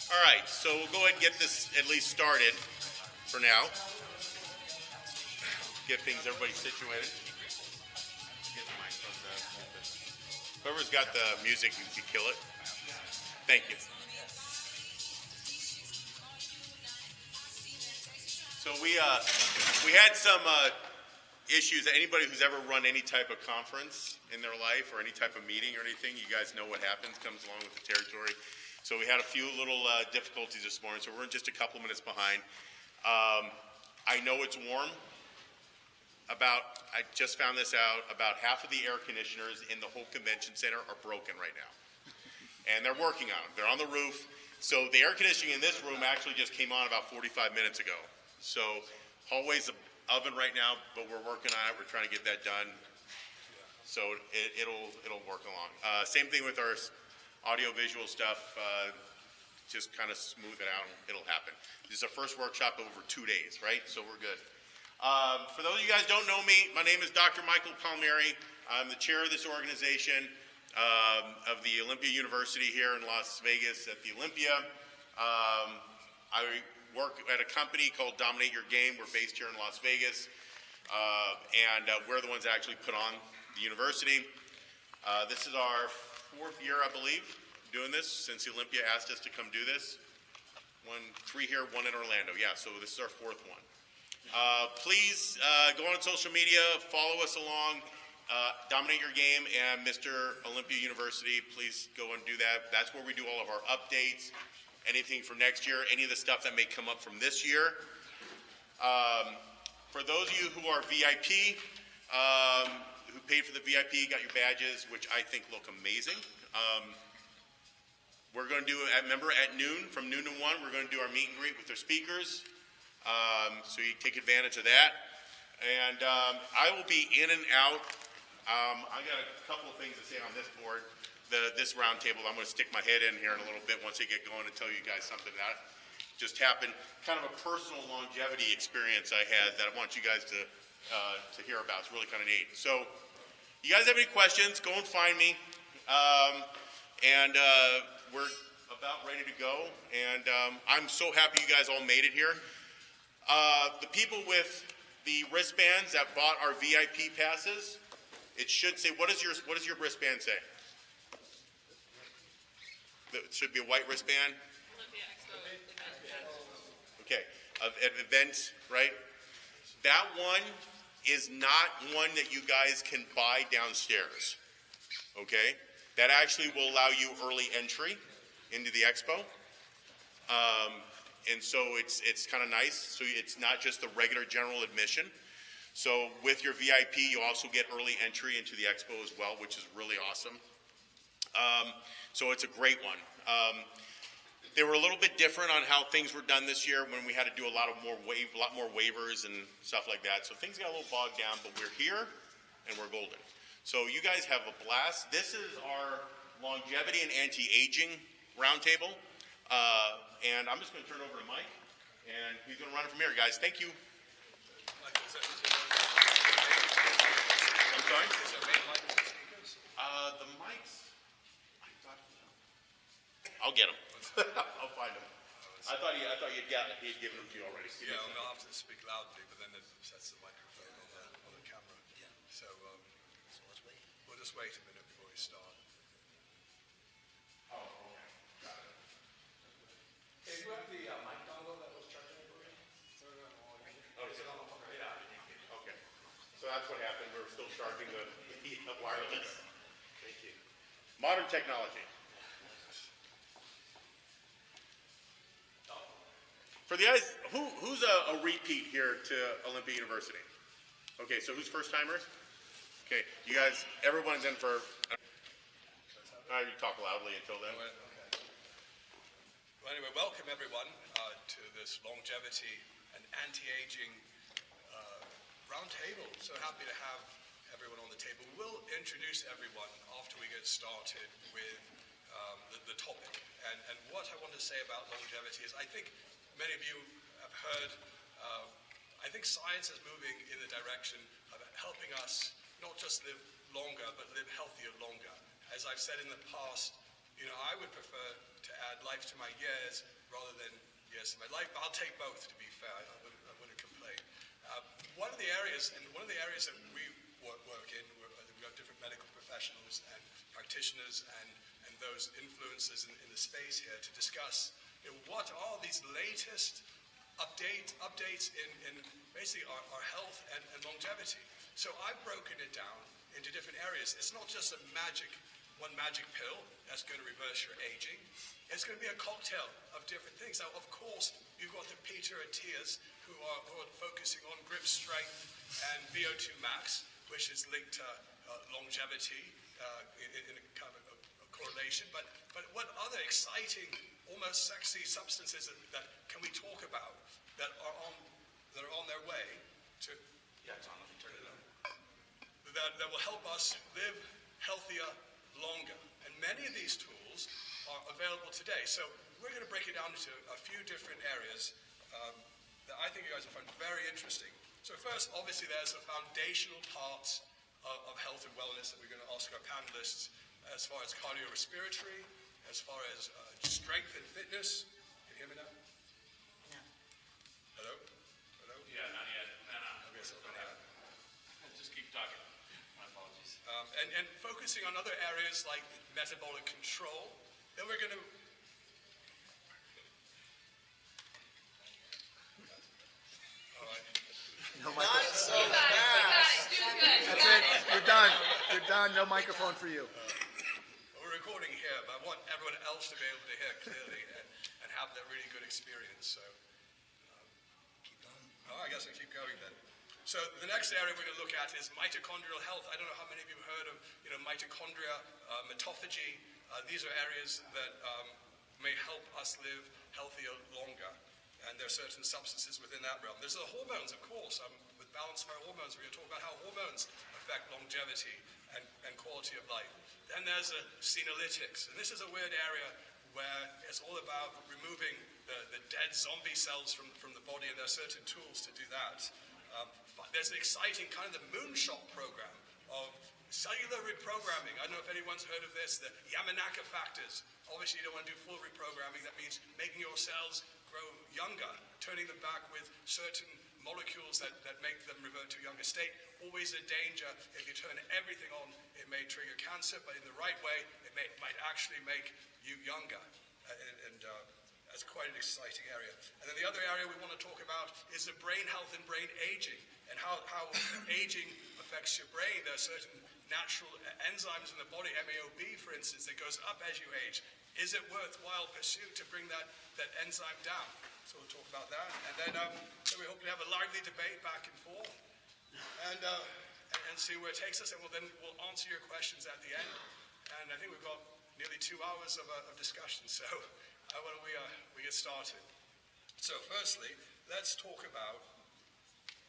All right, so we'll go ahead and get this at least started for now. Get things, everybody situated. Whoever's got the music, you can kill it. Thank you. So we had some issues. Anybody who's ever run any type of conference in their life or any type of meeting or anything, you guys know what happens, comes along with the territory. So we had a few little difficulties this morning, so we're just a couple minutes behind. I know it's warm. I just found this out, about half of the air conditioners in the whole convention center are broken right now. And they're working on them. They're on the roof. So the air conditioning in this room actually just came on about 45 minutes ago. So hallway's an oven right now, but we're working on it. We're trying to get that done. So it'll work along. Same thing with our audio-visual stuff. Just kind of smooth it out. It'll happen. This is our first workshop over 2 days, right? So we're good. For those of you guys who don't know me, my name is Dr. Michael Palmieri. I'm the chair of this organization of the Olympia University here in Las Vegas at the Olympia. I work at a company called Dominate Your Game. We're based here in Las Vegas, and we're the ones that actually put on the university. This is our 4th year, I believe, doing this since the Olympia asked us to come do this. 3 here, 1 in Orlando. Yeah, so this is our 4th one. Please go on social media, follow us along, Dominate Your Game and Mr. Olympia University. Please go and do that. That's where we do all of our updates, anything for next year, any of the stuff that may come up from this year. For those of you who are VIP, who paid for the VIP, got your badges, which I think look amazing. We're going to do, remember, at noon, from noon to 1, we're going to do our meet and greet with their speakers. So you take advantage of that. And I will be in and out. I got a couple of things to say on this board, this round table. I'm going to stick my head in here in a little bit once I get going and tell you guys something that just happened. Kind of a personal longevity experience I had that I want you guys to hear about. It's really kind of neat. So you guys have any questions, go and find me. We're about ready to go. And I'm so happy you guys all made it here. The people with the wristbands that bought our VIP passes, it should say, what does your wristband say? It should be a white wristband. Okay, an event, right? That one is not one that you guys can buy downstairs. Okay, that actually will allow you early entry into the expo. And so it's kind of nice. So it's not just the regular general admission. So with your VIP, you also get early entry into the expo as well, which is really awesome. So it's a great one. They were a little bit different on how things were done this year when we had to do a lot more waivers and stuff like that. So things got a little bogged down, but we're here and we're golden. So you guys have a blast. This is our longevity and anti-aging roundtable. And I'm just going to turn it over to Mike, and he's going to run it from here, guys. Thank you. I'm sorry? The mics, I'll get them. I'll find them. I thought he'd given them to you already. Yeah, I'll have to speak loudly, but then it sets the microphone on the camera. Yeah. So let's wait. We'll just wait a minute before we start. Oh, okay. Got it. Hey, do you have the mic dongle that was charging for me? Oh, is it on the phone? Yeah. Okay. So that's what happened. We're still charging the wireless. Thank you. Modern technology. For the guys, who's a repeat here to Olympia University? Okay, so who's first timers? Okay, you guys, everyone's in for. You talk loudly until then. Okay. Well, anyway, welcome everyone to this longevity and anti-aging roundtable. So happy to have everyone on the table. We'll introduce everyone after we get started with the topic. And what I want to say about longevity is I think many of you have heard, I think science is moving in the direction of helping us not just live longer, but live healthier longer. As I've said in the past, I would prefer to add life to my years rather than years to my life, but I'll take both, to be fair. I wouldn't complain. One of the areas that we work in, we've got different medical professionals and practitioners and those influencers in the space here to discuss what are these latest updates in basically our health and longevity. So I've broken it down into different areas. It's not just one magic pill that's going to reverse your aging. It's going to be a cocktail of different things. Now, of course, you've got the Peter Attias who are focusing on grip strength and VO2 max, which is linked to longevity in a kind of a correlation. But what other exciting, almost sexy substances that can we talk about that are on their way to? Yeah, it's on. Let me turn it on. That will help us live healthier longer. And many of these tools are available today. So we're going to break it down into a few different areas that I think you guys will find very interesting. So first, obviously, there's the foundational parts of health and wellness that we're going to ask our panelists as far as cardiorespiratory, as far as strength and fitness. Can you hear me now? No. Hello? Yeah, not yet. No. Okay, so anyhow. Just keep talking. My apologies. And focusing on other areas like metabolic control. Then we're going to... All right. No microphone. That's it. You're done. You're done. No microphone for you. We're recording here, but I want everyone else to be able to hear clearly and have that really good experience. So, Keep going. I guess I'll keep going then. So the next area we're going to look at is mitochondrial health. I don't know how many of you have heard of mitochondria, mitophagy. These are areas that may help us live healthier longer. And there are certain substances within that realm. There's the hormones, of course. With Balance My Hormones, we're going to talk about how hormones affect longevity and quality of life. Then there's senolytics. And this is a weird area where it's all about removing the dead zombie cells from the body, and there are certain tools to do that. There's an exciting kind of the moonshot program of cellular reprogramming. I don't know if anyone's heard of this, the Yamanaka factors. Obviously, you don't want to do full reprogramming. That means making your cells grow younger, turning them back with certain molecules that make them revert to a younger state. Always a danger. If you turn everything on, it may trigger cancer, but in the right way, it might actually make you younger. And that's quite an exciting area. And then the other area we want to talk about is the brain health and brain aging, and how aging affects your brain. There are certain natural enzymes in the body, MAOB, for instance, that goes up as you age. Is it worthwhile pursuit to bring that enzyme down? So we'll talk about that. And then so we hope to have a lively debate back and forth and see where it takes us. And we'll answer your questions at the end. And I think we've got nearly 2 hours of discussion. So why don't we get started? So firstly, let's talk about,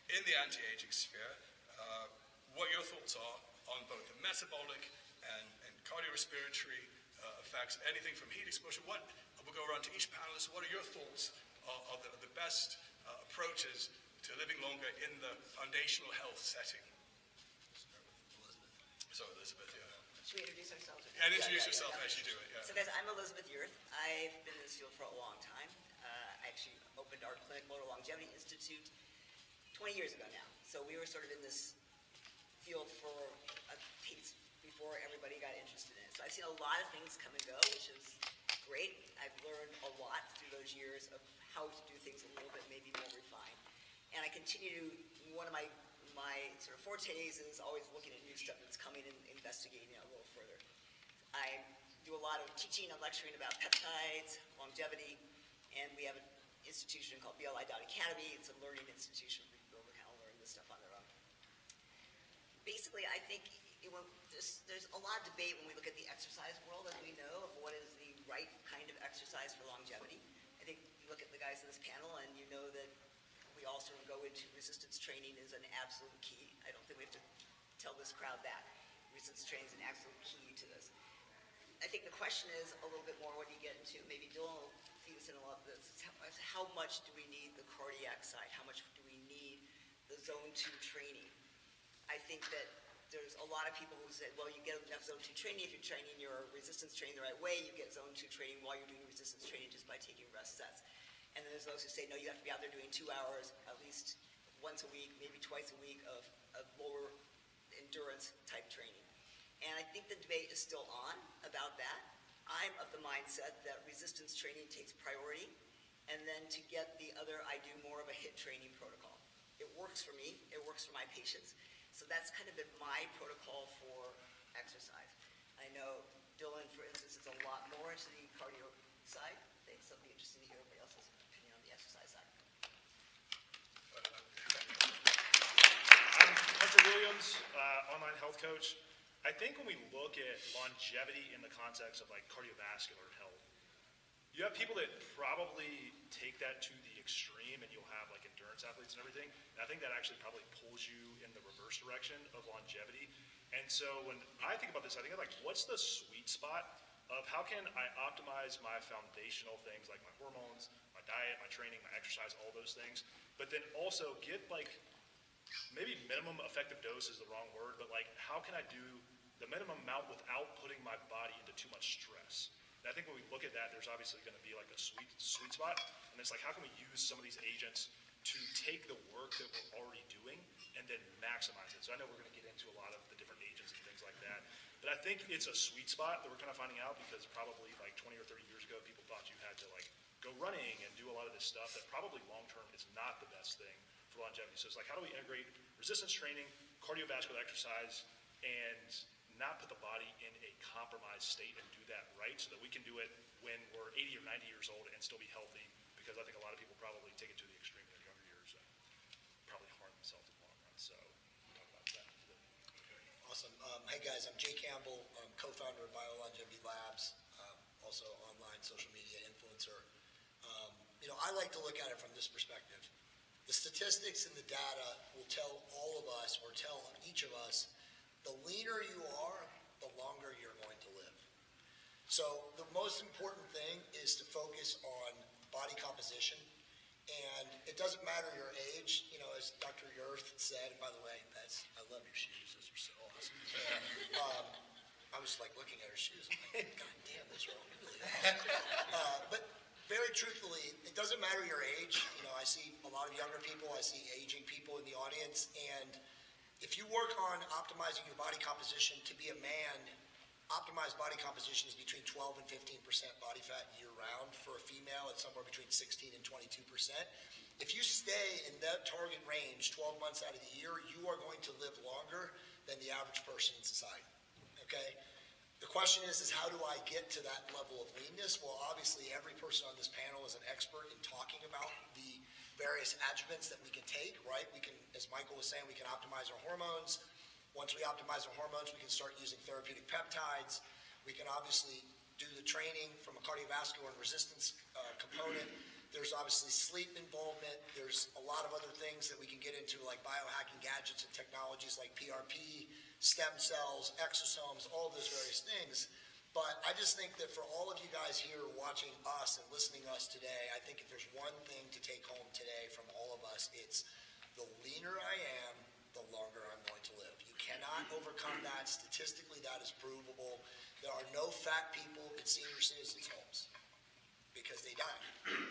in the anti-aging sphere, what your thoughts are on both the metabolic and cardiorespiratory effects, anything from heat exposure. We'll go around to each panelist. What are your thoughts of the best approaches to living longer in the foundational health setting? So Elizabeth, yeah. Should we introduce ourselves? And introduce yourself as you do it, yeah. So guys, I'm Elizabeth Yurth. I've been in this field for a long time. I actually opened our clinic, Motor Longevity Institute, 20 years ago now. So we were sort of in this field for a piece before everybody got interested in it. So I've seen a lot of things come and go, which is great. I've learned a lot through those years of how to do things a little bit maybe more refined. And I continue to, one of my sort of fortes is always looking at new stuff that's coming and investigating it a little further. I do a lot of teaching and lecturing about peptides, longevity, and we have a institution called BLI.Academy. It's a learning institution where people can kind of learn this stuff on their own. Basically, I think there's a lot of debate when we look at the exercise world, as we know, of what is the right kind of exercise for longevity. I think you look at the guys in this panel, and you know that we all sort of go into resistance training is an absolute key. I don't think we have to tell this crowd that. Resistance training is an absolute key to this. I think the question is a little bit more what you get into. Maybe Dylan will feed us in a lot of this. How much do we need the cardiac side? How much do we need the zone 2 training? I think that there's a lot of people who said, well, you get enough zone 2 training if you're training your resistance training the right way. You get zone 2 training while you're doing resistance training just by taking rest sets. And then there's those who say, no, you have to be out there doing 2 hours at least once a week, maybe twice a week of lower endurance type training. And I think the debate is still on about that. I'm of the mindset that resistance training takes priority, and then to get the other, I do more of a HIIT training protocol. It works for me, it works for my patients. So that's kind of been my protocol for exercise. I know Dylan, for instance, is a lot more into the cardio side. I think so it'll be interesting to hear everybody else's opinion on the exercise side. I'm Hunter Williams, online health coach. I think when we look at longevity in the context of like cardiovascular health, you have people that probably take that to the extreme, and you'll have like endurance athletes and everything. And I think that actually probably pulls you in the reverse direction of longevity. And so when I think about this, I think of like, what's the sweet spot of how can I optimize my foundational things like my hormones, my diet, my training, my exercise, all those things, but then also get like, maybe minimum effective dose is the wrong word, but like how can I do the minimum amount without putting my body into too much stress? And I think when we look at that, there's obviously going to be like a sweet spot, and it's like how can we use some of these agents to take the work that we're already doing and then maximize it. So I know we're going to get into a lot of the different agents and things like that, but I think it's a sweet spot that we're kind of finding out because probably like 20 or 30 years ago, people thought you had to like go running and do a lot of this stuff that probably long term is not the best thing for longevity. So it's like, how do we integrate resistance training, cardiovascular exercise, and not put the body in a compromised state and do that right so that we can do it when we're 80 or 90 years old and still be healthy, because I think a lot of people probably take it to the extreme in their younger years and probably harm themselves in the long run. So we'll talk about that. Awesome. Hey guys, I'm Jay Campbell. I'm co-founder of BioLongevity Labs, also online social media influencer. I like to look at it from this perspective. The statistics and the data will tell all of us, or tell each of us, the leaner you are, the longer you're going to live. So the most important thing is to focus on body composition. And it doesn't matter your age, as Dr. Yerth said, and by the way, I love your shoes, those are so awesome. I was like looking at her shoes, I'm like, God damn, those are all really awesome. But very truthfully, it doesn't matter your age. I see a lot of younger people, I see aging people in the audience, and if you work on optimizing your body composition to be a man, optimized body composition is between 12 and 15% body fat year-round. For a female, it's somewhere between 16 and 22%. If you stay in that target range 12 months out of the year, you are going to live longer than the average person in society, okay? The question is how do I get to that level of leanness? Well, obviously, every person on this panel is an expert in talking about the various adjuvants that we can take, right? We can, as Michael was saying, we can optimize our hormones. Once we optimize our hormones, we can start using therapeutic peptides. We can obviously do the training from a cardiovascular and resistance component. There's obviously sleep involvement. There's a lot of other things that we can get into, like biohacking gadgets and technologies like PRP, stem cells, exosomes, all those various things. But I just think that for all of you guys here watching us and listening to us today, I think if there's one thing to take home today from all of us, it's the leaner I am, the longer I'm going to live. You cannot overcome that. Statistically, that is provable. There are no fat people in senior citizens' homes because they die,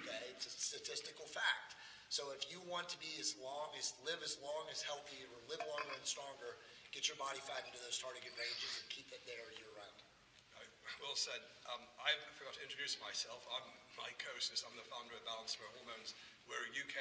okay? It's a statistical fact. So if you want to be live as long as healthy, or live longer and stronger, get your body fat into those target ranges and keep it there year-round. Well said. I forgot to introduce myself. I'm Mike Kosis. I'm the founder of Balance for Hormones. We're a UK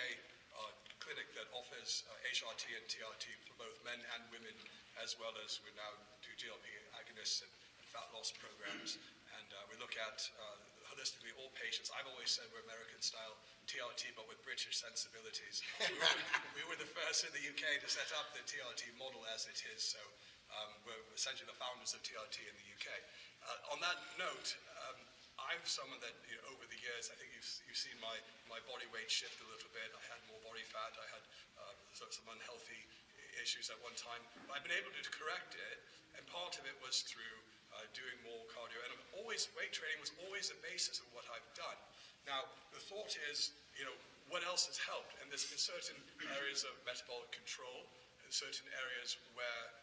clinic that offers HRT and TRT for both men and women, as well as we now do GLP agonists and fat loss programs. And we look at the holistically all patients. I've always said we're American-style TRT, but with British sensibilities. We were the first in the UK to set up the TRT model as it is, so we're essentially the founders of TRT in the UK. On that note, I'm someone that, over the years, I think you've seen my body weight shift a little bit. I had more body fat. I had some unhealthy issues at one time. But I've been able to correct it, and part of it was through doing more cardio. And weight training was always the basis of what I've done. Now, the thought is, what else has helped? And there's been certain areas of metabolic control, and certain areas where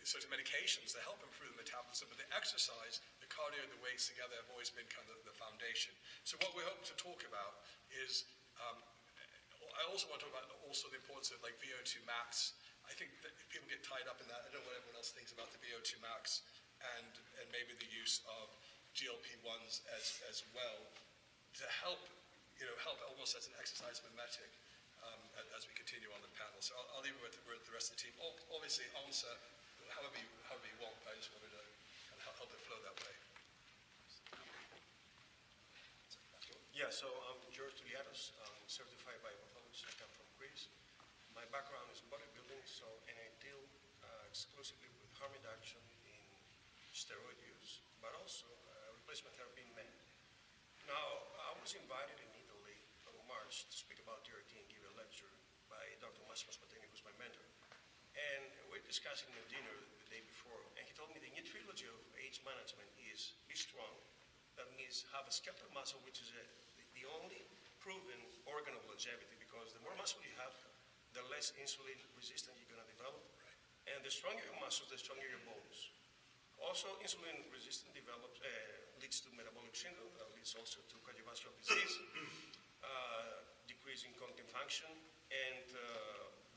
certain medications that help improve the metabolism, but the exercise, the cardio, and the weights together have always been kind of the foundation. So what we hope to talk about is, I also want to talk about also the importance of like VO2 max. I think that people get tied up in that. I don't know what everyone else thinks about the VO2 max and maybe the use of GLP-1s as well to help almost as an exercise mimetic as we continue on the panel. So I'll leave it with the rest of the team. Obviously, answer however you want, but I just wanted to kind of help it flow that way. Yeah, so I'm Touliatos. I'm certified biopathology. I come from Greece. My background is bodybuilding, and I deal exclusively with harm reduction in steroid use, but also replacement therapy in men. Now, I was invited in Italy in March to speak about DRT and give a lecture by Dr. Massimo Spatini, who's my mentor. And we're discussing the dinner the day before, and he told me the new trilogy of age management is be strong. That means have a skeletal muscle, which is the only proven organ of longevity, because the more muscle you have, the less insulin resistant you're going to develop. Right. And the stronger your muscles, the stronger your bones. Also, insulin resistance leads to metabolic syndrome, that leads also to cardiovascular disease, decreasing cognitive function, and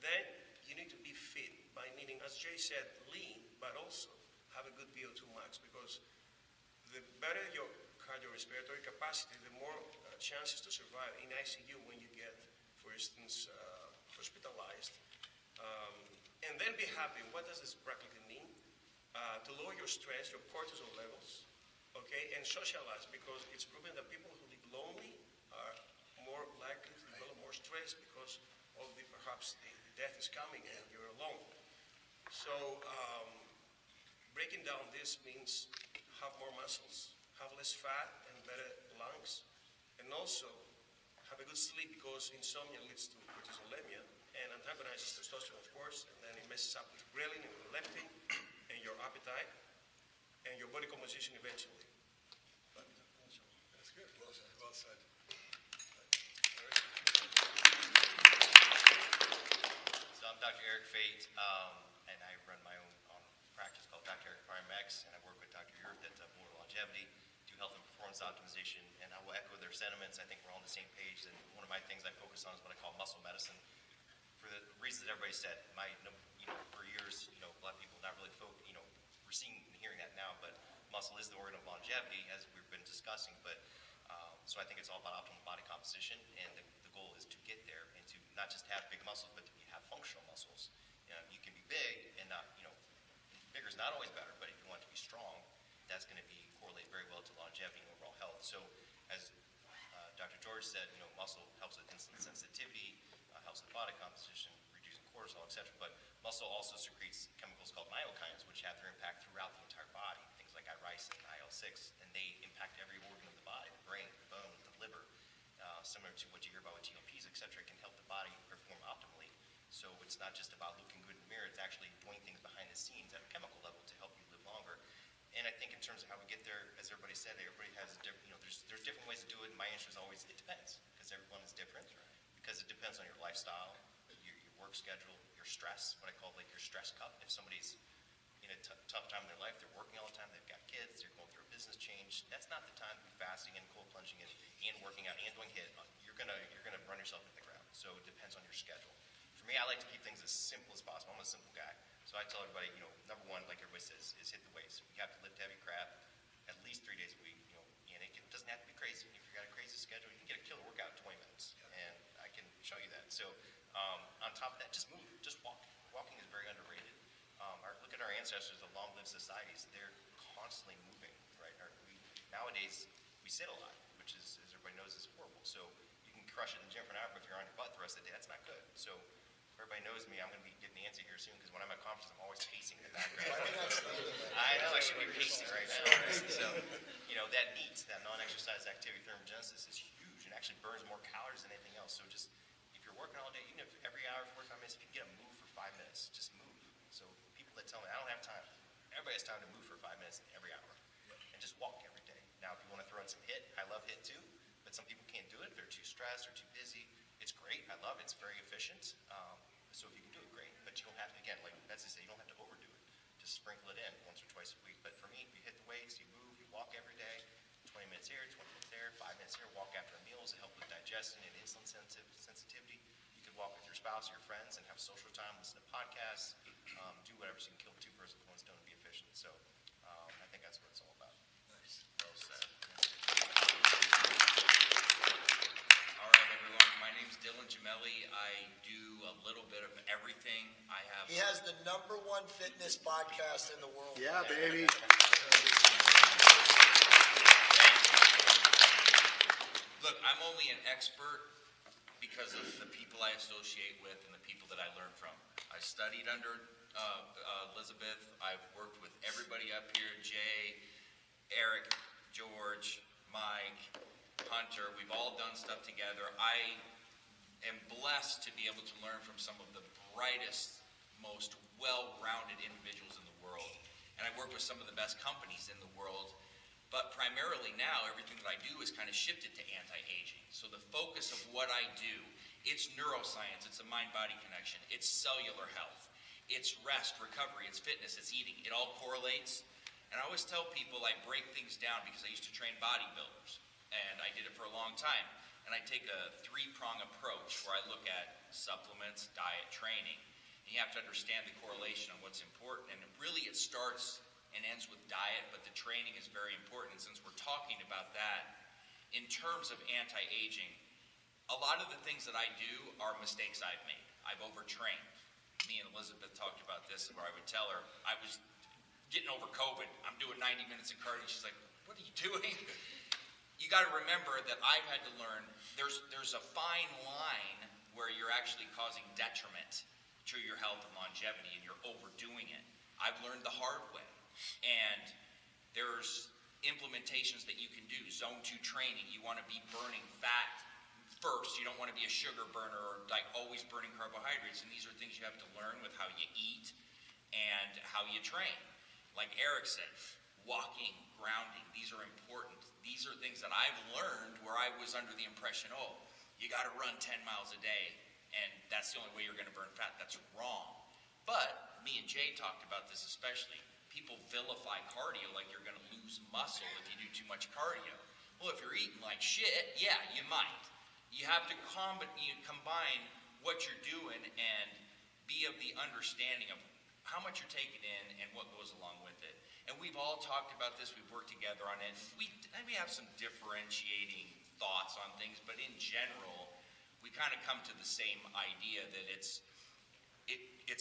then you need to be fit by meaning, as Jay said, lean, but also have a good VO2 max, because the better your cardiorespiratory capacity, the more chances to survive in ICU when you get, for instance, hospitalized. And then be happy. What does this practically mean? To lower your stress, your cortisol levels, okay, and socialize, because it's proven that people who live lonely are more likely to develop more stress because of perhaps the death is coming and you're alone. So breaking down this means have more muscles, have less fat and better lungs, and also have a good sleep, because insomnia leads to cortisolemia and antagonizes testosterone, of course, and then it messes up with ghrelin and leptin and your appetite and your body composition eventually. But, That's good. Well said. Well said. So I'm Dr. Eric Fate, and I run my own practice called Dr. Eric PrimeX, and I work with Dr. Yurt at Board Longevity, do health and performance optimization, and I will echo their sentiments. I think we're all on the same page, and one of my things I focus on is what I call muscle medicine. For the reasons that everybody said, for years, a lot of people not really we're seeing and hearing that now, but muscle is the organ of longevity, as we've been discussing. But so I think it's all about optimal body composition, and the goal is to get there and to not just have big muscles, but to have functional muscles. You can be big and not, bigger is not always better, but if you want to be strong, that's going to be correlate very well to longevity and overall health. So as Dr. George said, muscle helps with insulin sensitivity, helps with body composition, reducing cortisol, etc. But muscle also secretes chemicals called myokines, which have their impact throughout the entire body. Things like irisin and IL-6, and they impact every organ of the body, the brain, the bone, the liver. Similar to what you hear about with GLPs, etc., can help the body perform optimally. So it's not just about looking good in the mirror, it's actually doing things behind the scenes at a chemical level to help you live longer. And I think in terms of how we get there, as everybody said, everybody has a different, there's different ways to do it, and my answer is always, it depends, because everyone is different, because it depends on your lifestyle, your work schedule, your stress, what I call like your stress cup. If somebody's in a tough time in their life, they're working all the time, they've got kids, they're going through a business change, that's not the time to be fasting and cold plunging and working out and doing HIIT. You're gonna run yourself into the ground. So it depends on your schedule. For me, I like to keep things as simple as possible. I'm a simple guy. So I tell everybody, number one, like everybody says, is hit the weights. We have to lift heavy crap at least 3 days a week, and it doesn't have to be crazy. If you've got a crazy schedule, you can get a killer workout in 20 minutes, and I can show you that. So on top of that, just move, just walk. Walking is very underrated. Look at our ancestors, the long-lived societies. They're constantly moving, right? Nowadays, we we sit a lot, which is, as everybody knows, is horrible. So you can crush it in the gym for an hour, but if you're on your butt the rest of the day, that's not good. So if everybody knows me, I'm going to be getting Nancy here soon, because when I'm at conferences, I'm always pacing in the background. I know, I should be pacing right now. Right? So, that NEAT, that non-exercise activity thermogenesis, is huge and actually burns more calories than anything else. So just, if you're working all day, even if every hour, 45 minutes, if you can get a move for 5 minutes, just move. So people that tell me, I don't have time, everybody has time to move for 5 minutes every hour. And just walk every day. Now, if you want to throw in some HIIT, I love HIIT too, but some people can't do it. They're too stressed or too busy. It's great. I love it. It's very efficient. So if you can do it, great. But you don't have to, again, like Betsy said, you don't have to overdo it. Just sprinkle it in once or twice a week. But for me, if you hit the weights, you move, you walk every day, 20 minutes here, 20 minutes there, 5 minutes here, walk after meals to help with digestion and insulin sensitivity. You could walk with your spouse or your friends and have social time, listen to podcasts, do whatever so you can kill two birds with one stone and be efficient. So I think that's what it's all about. Nice. Well said. All right, everyone. My name's Dylan Gemelli. I do a little bit of everything. He has the #1 fitness podcast in the world. Yeah, baby. Look, I'm only an expert because of the people I associate with and the people that I learn from. I studied under Elizabeth. I've worked with everybody up here, Jay, Eric, George, Mike, Hunter. We've all done stuff together. I am blessed to be able to learn from some of the brightest, most well-rounded individuals in the world. And I work with some of the best companies in the world. But primarily now, everything that I do is kind of shifted to anti-aging. So the focus of what I do, it's neuroscience, it's a mind-body connection, it's cellular health, it's rest, recovery, it's fitness, it's eating. It all correlates. And I always tell people I break things down because I used to train bodybuilders. And I did it for a long time. And I take a 3-prong approach where I look at supplements, diet, training. And you have to understand the correlation on what's important. And really it starts and ends with diet, but the training is very important. And since we're talking about that, in terms of anti-aging, a lot of the things that I do are mistakes I've made. I've overtrained. Me and Elizabeth talked about this, where I would tell her, I was getting over COVID. I'm doing 90 minutes of cardio. She's like, what are you doing? You got to remember that I've had to learn, there's a fine line where you're actually causing detriment to your health and longevity, and you're overdoing it. I've learned the hard way. And there's implementations that you can do. Zone 2 training, you want to be burning fat first. You don't want to be a sugar burner or like always burning carbohydrates. And these are things you have to learn with how you eat and how you train. Like Eric said, walking, grounding, these are important. These are things that I've learned where I was under the impression, oh, you got to run 10 miles a day and that's the only way you're going to burn fat. That's wrong. But me and Jay talked about this especially. People vilify cardio like you're going to lose muscle if you do too much cardio. Well, if you're eating like shit, yeah, you might. You have to combine what you're doing and be of the understanding of how much you're taking in and what goes along with it. And we've all talked about this. We've worked together on it. We have some differentiating thoughts on things, but in general, we kind of come to the same idea that it's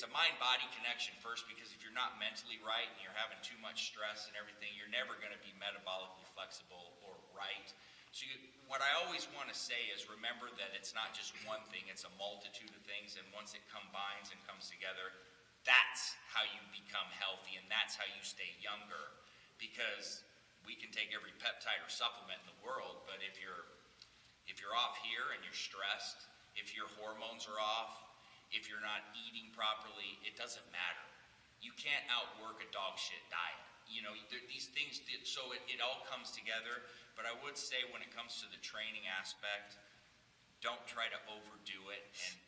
a mind-body connection first, because if you're not mentally right and you're having too much stress and everything, you're never going to be metabolically flexible or right. So what I always want to say is remember that it's not just one thing, it's a multitude of things, and once it combines and comes together, that's how you become healthy and that's how you stay younger. Because we can take every peptide or supplement in the world, but if you're off here and you're stressed, if your hormones are off, if you're not eating properly, it doesn't matter. You can't outwork a dog shit diet. You know, these things, so it all comes together. But I would say when it comes to the training aspect, don't try to overdo it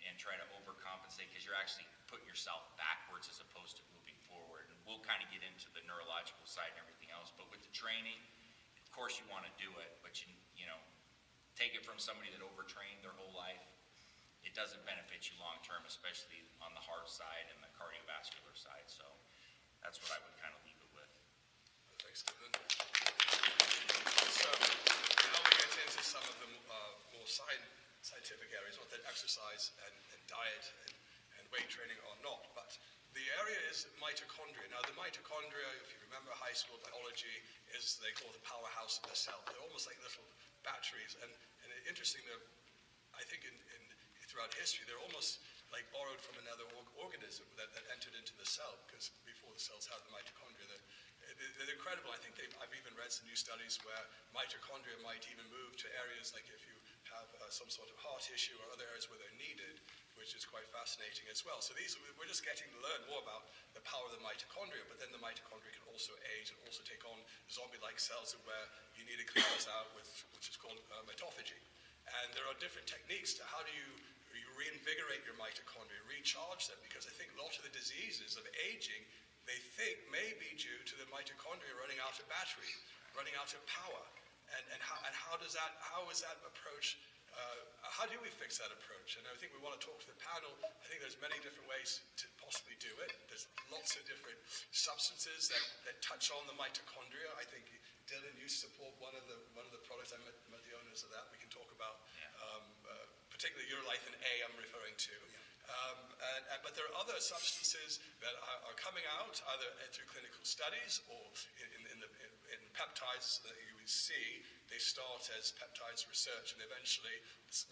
and try to overcompensate, because you're actually putting yourself backwards as opposed to moving forward. And we'll kind of get into the neurological side and everything else. But with the training, of course you want to do it, but you know, take it from somebody that overtrained their whole life. It doesn't benefit you long term, especially on the heart side and the cardiovascular side. So that's what I would kind of leave it with. Thanks, Dylan. So now we get into some of the more scientific areas, not that exercise and diet and weight training are not, but the area is mitochondria. Now the mitochondria, if you remember, high school biology is they call it the powerhouse of the cell. They're almost like little batteries. And interesting, I think throughout history, they're almost like borrowed from another organism that entered into the cell, because before the cells had the mitochondria. They're incredible. I think I've even read some new studies where mitochondria might even move to areas like if you have some sort of heart issue or other areas where they're needed, which is quite fascinating as well. So we're just getting to learn more about the power of the mitochondria, but then the mitochondria can also age and also take on zombie-like cells where you need to clean those out, which is called mitophagy. And there are different techniques to how do you reinvigorate your mitochondria, recharge them, because I think a lot of the diseases of aging, they think may be due to the mitochondria running out of battery, running out of power. And how is that approach, how do we fix that approach? And I think we want to talk to the panel. I think there's many different ways to possibly do it. There's lots of different substances that touch on the mitochondria. I think, Dylan, you support one of the products. I met the owners of that. We can talk about, particularly Urolithin A I'm referring to. But there are other substances that are coming out either through clinical studies or in peptides that you would see. They start as peptides research, and eventually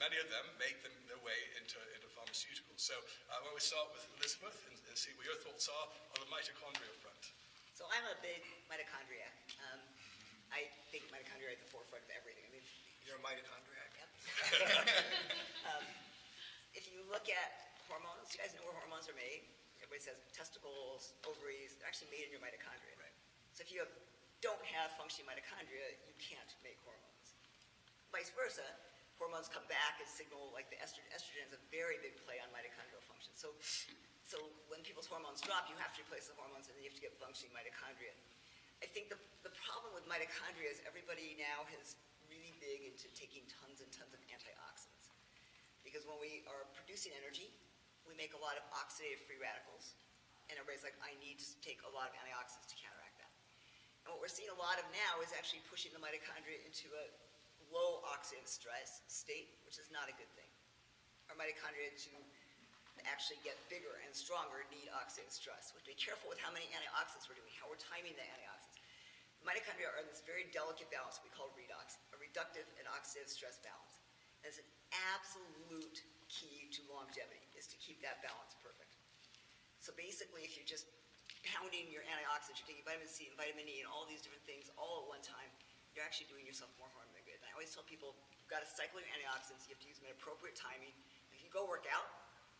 many of them make their way into pharmaceuticals. So when we start with Elizabeth and see what your thoughts are on the mitochondria front. So I'm a big mitochondriac. I think mitochondria are at the forefront of everything. I mean, You're a mitochondriac? yep. If you look at hormones, you guys know where hormones are made. Everybody says testicles, ovaries, they're actually made in your mitochondria. Right. So if you don't have functioning mitochondria, you can't make hormones. Vice versa, hormones come back and signal, like the estrogen has a very big play on mitochondrial function. So when people's hormones drop, you have to replace the hormones and then you have to get functioning mitochondria. I think the problem with mitochondria is everybody now is really big into taking tons and tons of antioxidants. Because when we are producing energy, we make a lot of oxidative free radicals. And everybody's like, I need to take a lot of antioxidants to counteract that. And what we're seeing a lot of now is actually pushing the mitochondria into a low oxidative stress state, which is not a good thing. Our mitochondria to actually get bigger and stronger need oxidative stress. We have to be careful with how many antioxidants we're doing, how we're timing the antioxidants. The mitochondria are in this very delicate balance we call redox, a reductive and oxidative stress balance. And it's an absolute key to longevity, is to keep that balance perfect. So basically, if you're just pounding your antioxidants, you're taking vitamin C and vitamin E and all these different things all at one time, you're actually doing yourself more harm than good. And I always tell people, you've got to cycle your antioxidants, you have to use them at appropriate timing. If you go work out,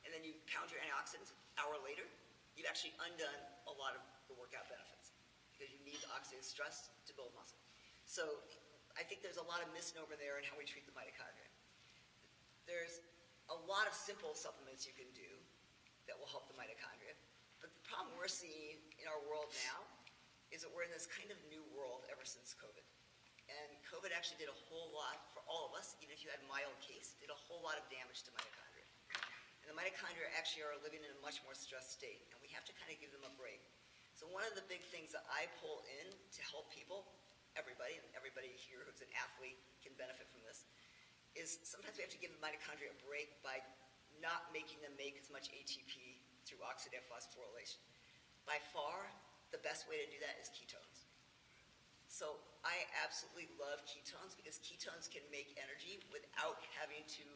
and then you pound your antioxidants an hour later, you've actually undone a lot of the workout benefits, because you need the oxidative stress to build muscle. So I think there's a lot of misnomer there in how we treat the mitochondria. There's a lot of simple supplements you can do that will help the mitochondria. But the problem we're seeing in our world now is that we're in this kind of new world ever since COVID. And COVID actually did a whole lot for all of us, even if you had a mild case, did a whole lot of damage to mitochondria. And the mitochondria actually are living in a much more stressed state, and we have to kind of give them a break. So one of the big things that I pull in to help people, everybody, and everybody here who's an athlete can benefit from this, is sometimes we have to give the mitochondria a break by not making them make as much ATP through oxidative phosphorylation. By far, the best way to do that is ketones. So I absolutely love ketones because ketones can make energy without having to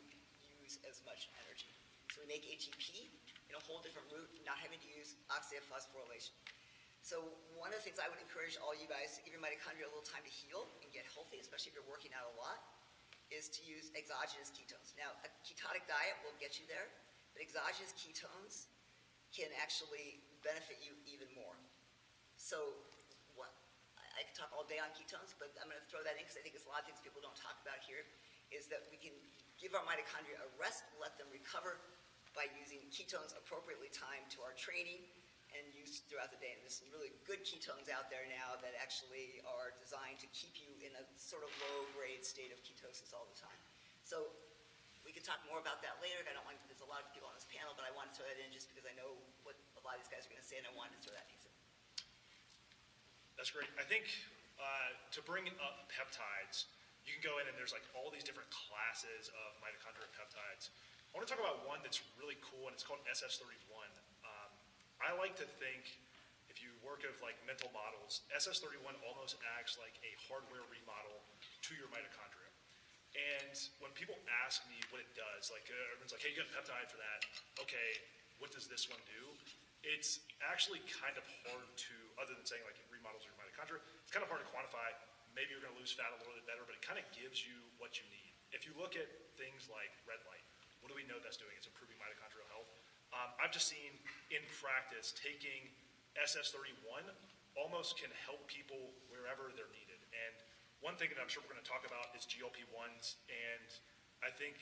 use as much energy. So we make ATP in a whole different route, not having to use oxidative phosphorylation. So one of the things I would encourage all you guys to give your mitochondria a little time to heal and get healthy, especially if you're working out a lot, is to use exogenous ketones. Now, a ketonic diet will get you there, but exogenous ketones can actually benefit you even more. So I could talk all day on ketones, but I'm going to throw that in because I think it's a lot of things people don't talk about here, is that we can give our mitochondria a rest, let them recover by using ketones appropriately timed to our training and used throughout the day. And there's some really good ketones out there now that actually are designed to keep you in a sort of low-grade state of ketosis all the time. So we can talk more about that later. There's a lot of people on this panel, but I want to throw that in just because I know what a lot of these guys are going to say, and I wanted to throw that piece in. That's great. I think to bring up peptides, you can go in and there's like all these different classes of mitochondrial peptides. I want to talk about one that's really cool, and it's called SS31. I like to think, if you work of like mental models, SS31 almost acts like a hardware remodel to your mitochondria. And when people ask me what it does, like everyone's like, hey, you got a peptide for that. Okay, what does this one do? It's actually kind of hard to, other than saying like it remodels your mitochondria, it's kind of hard to quantify. Maybe you're going to lose fat a little bit better, but it kind of gives you what you need. If you look at things like red light, what do we know that's doing? It's improving mitochondrial health. I've just seen in practice taking SS31 almost can help people wherever they're needed. And one thing that I'm sure we're going to talk about is GLP-1s. And I think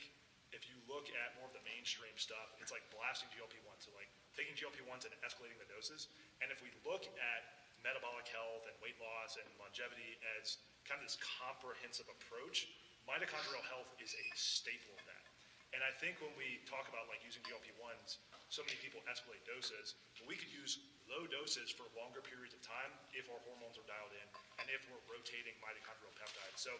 if you look at more of the mainstream stuff, it's like blasting GLP-1s. So like taking GLP-1s and escalating the doses. And if we look at metabolic health and weight loss and longevity as kind of this comprehensive approach, mitochondrial health is a staple of that. And I think when we talk about like using GLP-1s, so many people escalate doses, but we could use low doses for longer periods of time if our hormones are dialed in and if we're rotating mitochondrial peptides. So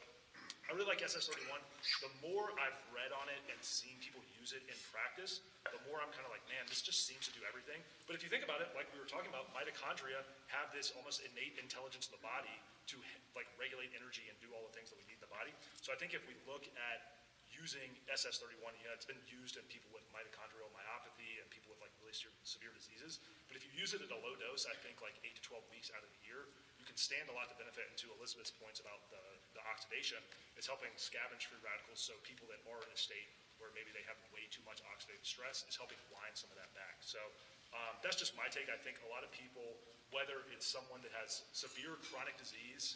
I really like SS31. The more I've read on it and seen people use it in practice, the more I'm kind of like, man, this just seems to do everything. But if you think about it, like we were talking about, mitochondria have this almost innate intelligence of the body to like regulate energy and do all the things that we need in the body. So I think if we look at using SS31, it's been used in people with mitochondrial myopathy and people with like really severe diseases. But if you use it at a low dose, I think like 8 to 12 weeks out of the year, you can stand a lot to benefit. And to Elizabeth's points about the oxidation, it's helping scavenge free radicals. So people that are in a state where maybe they have way too much oxidative stress is helping wind some of that back. So that's just my take. I think a lot of people, whether it's someone that has severe chronic disease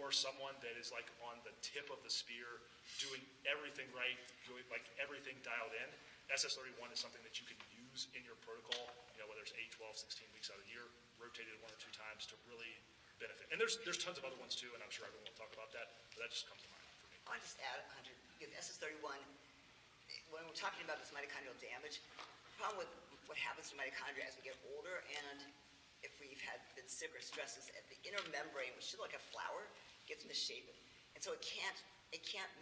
or someone that is like on the tip of the spear, doing everything right, doing like everything dialed in, SS31 is something that you can use in your protocol, whether it's 8, 12, 16 weeks out of the year, rotated 1 or 2 times to really benefit. And there's tons of other ones too, and I'm sure everyone will talk about that, but that just comes to mind for me. I want to just add, Hunter, because SS31, when we're talking about this mitochondrial damage, the problem with what happens to mitochondria as we get older, and if we've been sick or stresses, at the inner membrane, which is like a flower, gets misshapen. And so it can't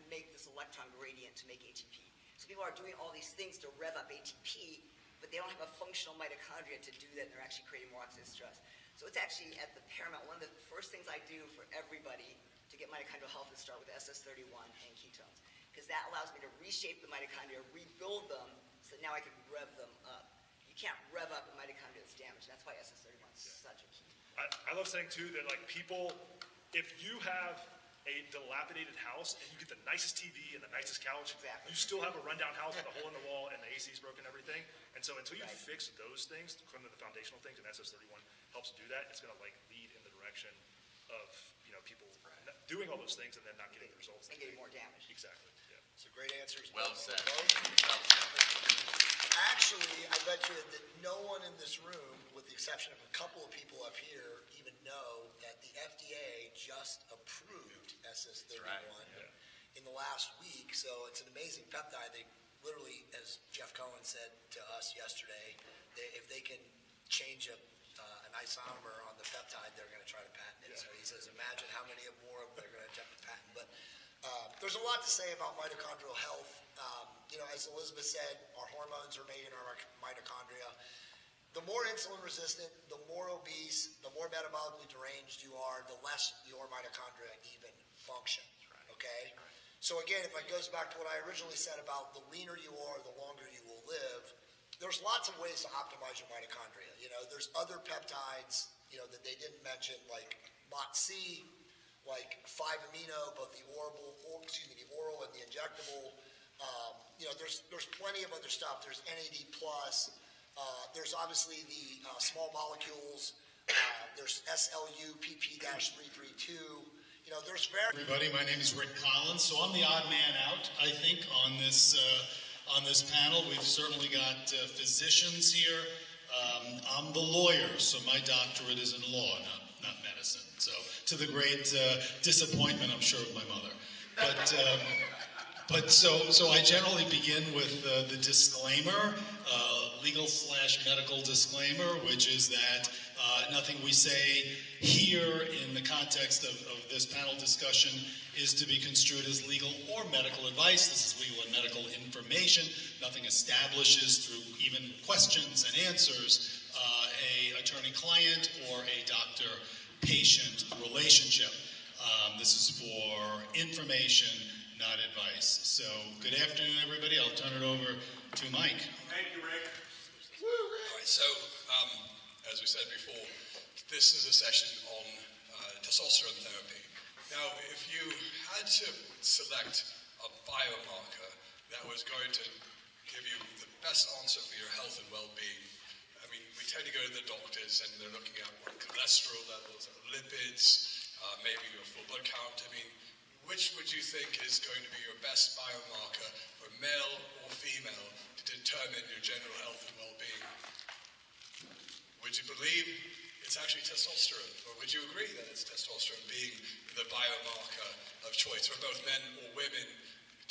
make this electron gradient to make ATP. So people are doing all these things to rev up ATP, but they don't have a functional mitochondria to do that, and they're actually creating more oxidative stress. So it's actually at the paramount. One of the first things I do for everybody to get mitochondrial health is start with SS31 and ketones, because that allows me to reshape the mitochondria, rebuild them, so that now I can rev them up. You can't rev up a mitochondria that's damaged. That's why SS31 is such a key. I love saying too that like people, if you have a dilapidated house and you get the nicest TV and the nicest couch, Exactly. you still have a rundown house with a hole in the wall and the AC's broken and everything. And so until you fix those things, kind of the foundational things, and SS31 helps do that, it's going to like lead in the direction of people doing all those things and then not getting the results. And getting more damage. Exactly. Yeah. So great answers. Well said. Actually, I bet you that no one in this room, with the exception of a couple of people up here, even know that the FDA just approved SS31 in the last week. So it's an amazing peptide. They literally, as Jeff Cohen said to us yesterday, if they can change an isomer on the peptide, they're going to try to patent it. So he says, imagine how many more of them they're going to attempt to patent. But there's a lot to say about mitochondrial health. As Elizabeth said, our hormones are made in our mitochondria. The more insulin resistant, the more obese, the more metabolically deranged you are, the less your mitochondria even function. Okay? So again, if it goes back to what I originally said about the leaner you are, the longer you will live, there's lots of ways to optimize your mitochondria. There's other peptides, that they didn't mention, like MOTC, like 5-amino, both the oral and the injectable. There's plenty of other stuff. There's NAD+. There's obviously the small molecules. There's SLU PP-332. There's Everybody, my name is Rick Collins. So I'm the odd man out, I think, on this panel. We've certainly got physicians here. I'm the lawyer, so my doctorate is in law, not medicine. So to the great disappointment, I'm sure, of my mother. But so I generally begin with the disclaimer, legal/medical disclaimer, which is that nothing we say here in the context of this panel discussion is to be construed as legal or medical advice. This is legal and medical information. Nothing establishes through even questions and answers a attorney-client or a doctor-patient relationship. This is for information, not advice. So good afternoon, everybody. I'll turn it over to Mike. Thank you, Rick. All right, so as we said before, this is a session on testosterone therapy. Now, if you had to select a biomarker that was going to give you the best answer for your health and well-being, I mean, we tend to go to the doctors and they're looking at what cholesterol levels, lipids, maybe your full blood count. I mean, which would you think is going to be your best biomarker for male or female to determine your general health and well-being? Would you believe it's actually testosterone? Or would you agree that it's testosterone being the biomarker of choice for both men or women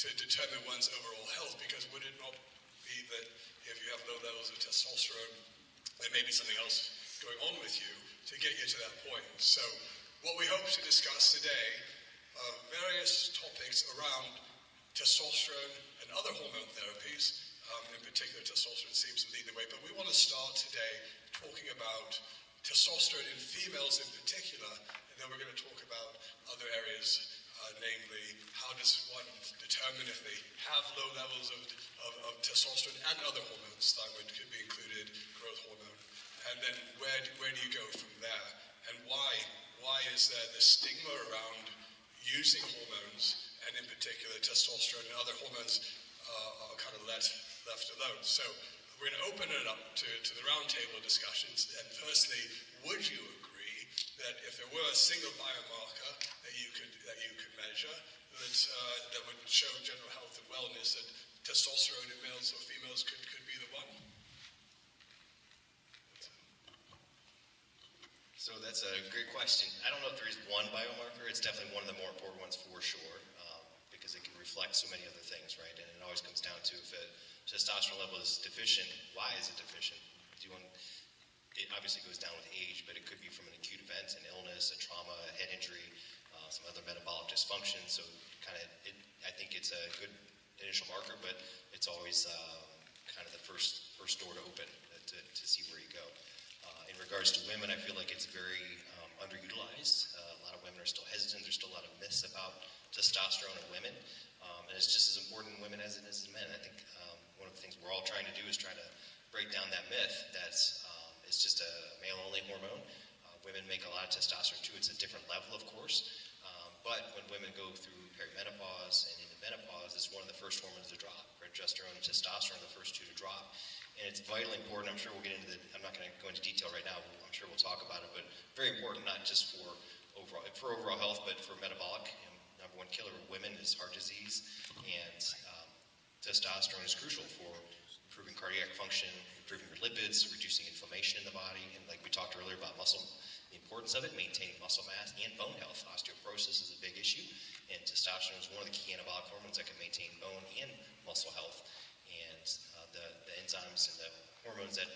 to determine one's overall health? Because would it not be that if you have low levels of testosterone, there may be something else going on with you to get you to that point? So what we hope to discuss today are various topics around testosterone and other hormone therapies. In particular, testosterone seems to lead the way, but we want to start today talking about testosterone in females in particular, and then we're going to talk about other areas, namely, how does one determine if they have low levels of testosterone and other hormones that could be included, growth hormone, and then where do you go from there, and why is there this stigma around using hormones, and in particular testosterone and other hormones are kind of left alone. So we're going to open it up to the roundtable discussions. And firstly, would you agree that if there were a single biomarker that you could measure that would show general health and wellness, that testosterone in males or females could be the one? So that's a great question. I don't know if there is one biomarker. It's definitely one of the more important ones for sure, because it can reflect so many other things, right? And it always comes down to if a testosterone level is deficient, why is it deficient? It obviously goes down with age, but it could be from an acute event, an illness, a trauma, a head injury, some other metabolic dysfunction. So I think it's a good initial marker, but it's always kind of the first door to open to see where you go. In regards to women, I feel like it's very underutilized. A lot of women are still hesitant. There's still a lot of myths about testosterone in women. And it's just as important in women as it is in men. I think one of the things we're all trying to do is try to break down that myth that it's just a male-only hormone. Women make a lot of testosterone too. It's a different level, of course. But when women go through perimenopause and into menopause, it's one of the first hormones to drop. Progesterone and testosterone are the first two to drop. And it's vitally important. I'm sure we'll get into I'm not going to go into detail right now. I'm sure we'll talk about it, but very important, not just for overall health, but for metabolic. Number one killer of women is heart disease, and testosterone is crucial for improving cardiac function, improving your lipids, reducing inflammation in the body, and like we talked earlier about muscle, the importance of it, maintaining muscle mass and bone health. Osteoporosis is a big issue, and testosterone is one of the key anabolic hormones that can maintain bone and muscle health. And the enzymes and the hormones that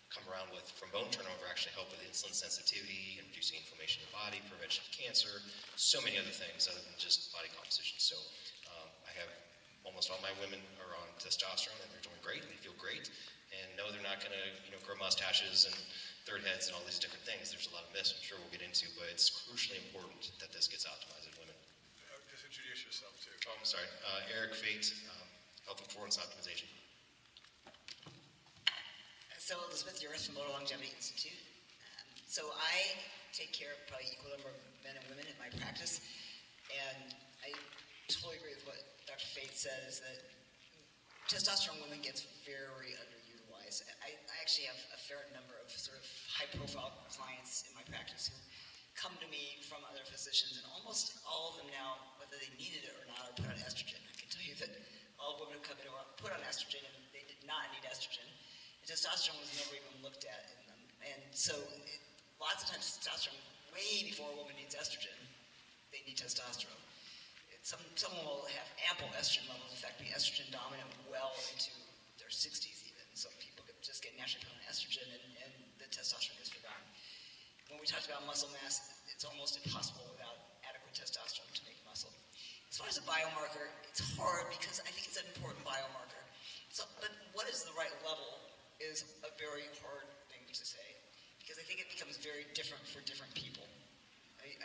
come around from bone turnover actually help with insulin sensitivity and reducing inflammation in the body, prevention of cancer, so many other things other than just body composition. So I have almost all my women are on testosterone, and they're doing great, and they feel great. And no, they're not going to grow mustaches and third heads and all these different things. There's a lot of myths I'm sure we'll get into, but it's crucially important that this gets optimized in women. Just introduce yourself too. Oh, I'm sorry. Eric Fate, Health and Performance Optimization. So Elizabeth Uris from Motor Longevity Institute. So I take care of probably equal number of men and women in my practice, and I totally agree with what Dr. Fate says, that testosterone in women gets very underutilized. I actually have a fair number of sort of high-profile clients in my practice who come to me from other physicians, and almost all of them now, whether they needed it or not, are put on estrogen. I can tell you that all women who come in are put on estrogen, and they did not need estrogen. And testosterone was never even looked at in them. And so lots of times testosterone, way before a woman needs estrogen, they need testosterone. Someone will have ample estrogen levels, in fact, be estrogen dominant well into their 60s even. Some people just get naturally put on estrogen, and the testosterone is forgotten. When we talked about muscle mass, it's almost impossible without adequate testosterone to make muscle. As far as a biomarker, it's hard because I think it's an important biomarker. But what is the right level is a very hard thing to say. because I think it becomes very different for different people. There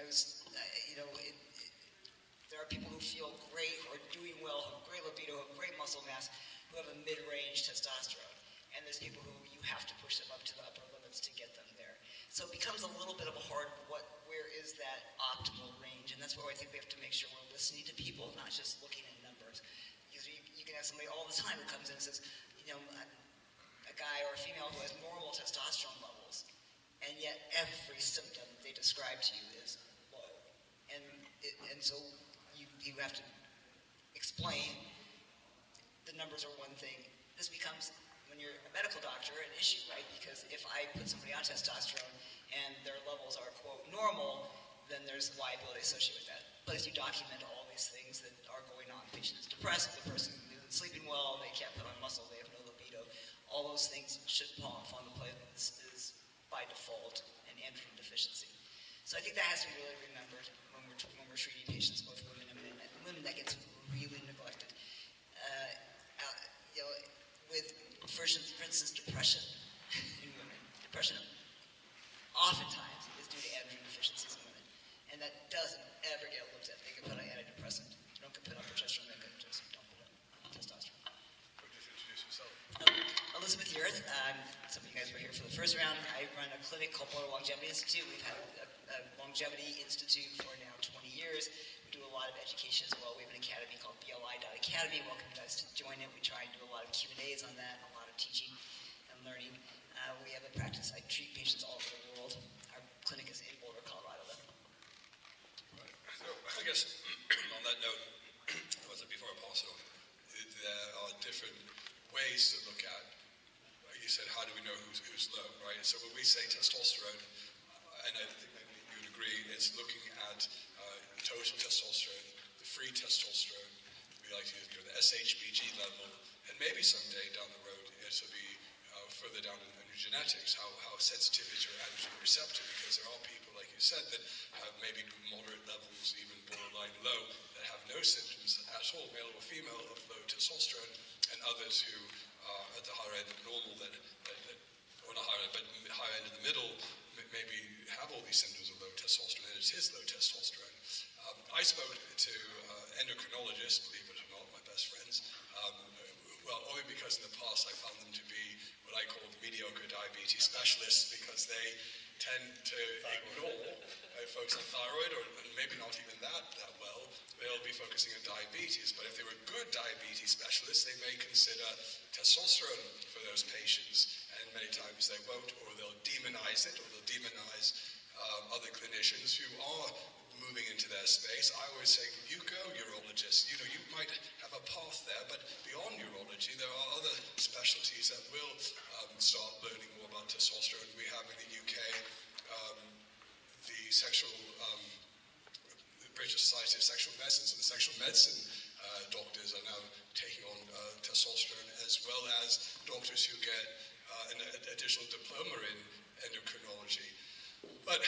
are people who feel great or doing well, have great libido, have great muscle mass, who have a mid-range testosterone. And there's people who you have to push them up to the upper limits to get them there. So it becomes a little bit of a hard, where is that optimal range? And that's where I think we have to make sure we're listening to people, not just looking at numbers. Because you can have somebody all the time who comes in and says, a guy or a female who has normal testosterone levels, and yet every symptom they describe to you is low. And so you have to explain the numbers are one thing. This becomes, when you're a medical doctor, an issue, right? Because if I put somebody on testosterone and their levels are, quote, normal, then there's liability associated with that. But if you document all these things that are going on, the patient is depressed, the person isn't sleeping well, they can't put on muscle, they have no libido, all those things should fall into play. This is by default an androgen deficiency. So I think that has to be really remembered when we're treating patients, both women and men. And women, that gets really neglected. With, for instance, depression in women. Depression oftentimes is due to androgen deficiencies in women. And that doesn't ever get looked at. They can put on antidepressant. You don't get put on progesterone, they can just don't put on testosterone. Would you introduce yourself? Elizabeth Yurth. Some of you guys were here for the first round. I run a clinic called Motor Longevity Institute. We've had a longevity institute for now 20 years. We do a lot of education as well. We have an academy called BLI.Academy. Welcome you guys to join it. We try and do a lot of Q&As on that, a lot of teaching and learning. We have a practice. I treat patients all over the world. Our clinic is in Boulder, Colorado, though. Right. So I guess on that note, was it before I pass it on, there are different ways to look at, you said, how do we know who's low, right? So when we say testosterone, and I think maybe you would agree, it's looking at total testosterone, the free testosterone. We like to use the SHBG level, and maybe someday down the road it'll be further down in genetics, how sensitive is your androgen receptor, because there are people, like you said, that have maybe moderate levels, even borderline low, that have no symptoms at all, male or female, of low testosterone, and others who are at the higher end of normal, or not higher end, but higher end of the middle, maybe have all these symptoms of low testosterone, and it is low testosterone. I spoke to endocrinologists, believe it or not, my best friends, well, only because in the past I found them to be what I call mediocre diabetes specialists, because they tend to ignore folks on thyroid, or maybe not even that well. They'll be focusing on diabetes, but if they were good diabetes specialists, they may consider testosterone for those patients, and many times they won't, or they'll demonize it, or they'll demonize other clinicians who are moving into their space. I always say, you go, urologist. You might have a path there, but beyond urology, there are other specialties that will start learning more about testosterone. We have in the UK the British Society of Sexual Medicine, and the sexual medicine doctors are now taking on testosterone, as well as doctors who get an additional diploma in endocrinology. But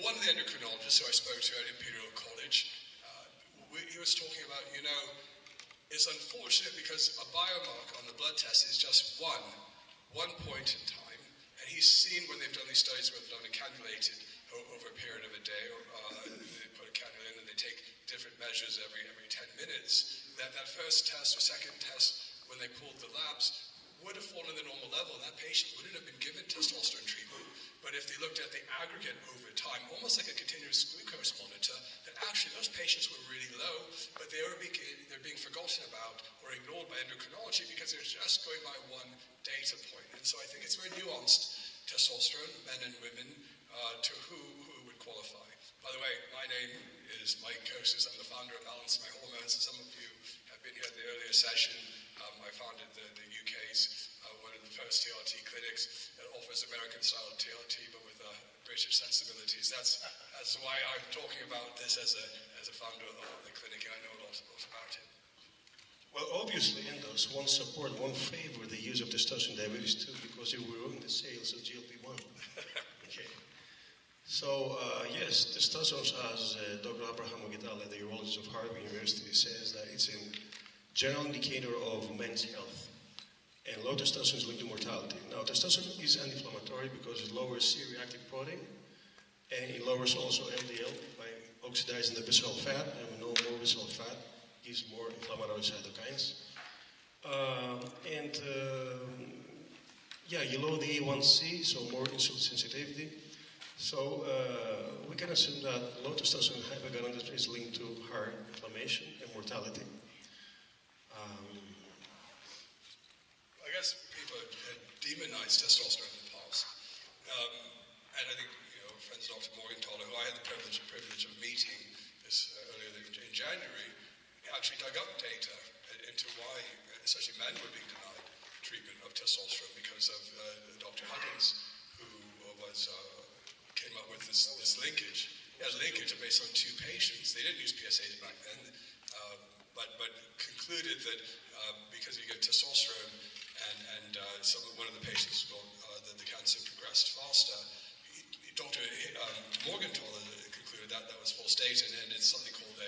one of the endocrinologists who I spoke to at Imperial College, he was talking about, it's unfortunate because a biomarker on the blood test is just one point in time, and he's seen when they've done these studies where they've done it cannulated over a period of a day, or they put a cannula in and they take different measures every 10 minutes, that first test or second test, when they pulled the labs, would have fallen in the normal level, and that patient wouldn't have been given testosterone treatment. But if they looked at the aggregate over time, almost like a continuous glucose monitor, that actually those patients were really low, but they're being forgotten about or ignored by endocrinology because they're just going by one data point. And so I think it's very nuanced, testosterone, men and women, to who would qualify. By the way, my name is Mike Kosis. I'm the founder of Balance My Hormones, and some of you have been here at the earlier session. I founded the UK's one of the first TRT clinics that offers American-style TRT, but with British sensibilities. That's why I'm talking about this as a founder of the clinic, and I know a lot about it. Well, obviously, endos won't support, won't favor the use of testosterone diabetes too, because it will ruin the sales of GLP-1. Okay. So, yes, testosterone, as Dr. Abraham Ogitala, the urologist of Harvard University, says that it's a general indicator of men's health. And low testosterone is linked to mortality. Now, testosterone is anti-inflammatory because it lowers C-reactive protein, and it lowers also LDL by oxidizing the visceral fat, and we know more visceral fat gives more inflammatory cytokines. You lower the A1C, so more insulin sensitivity. So we can assume that low testosterone hypergonadism is linked to heart inflammation and mortality. I guess people had demonized testosterone in the past. And I think, friends Dr. Morgenthaler, who I had the privilege of meeting this earlier in January, actually dug up data into why, especially men, were being denied treatment of testosterone because of Dr. Huggins, who came up with this linkage. Yeah, linkage based on 2 patients. They didn't use PSAs back then, but concluded that because you get testosterone and one of the patients, the cancer progressed faster. Dr. Morgenthaler concluded that was false data, and it's something called the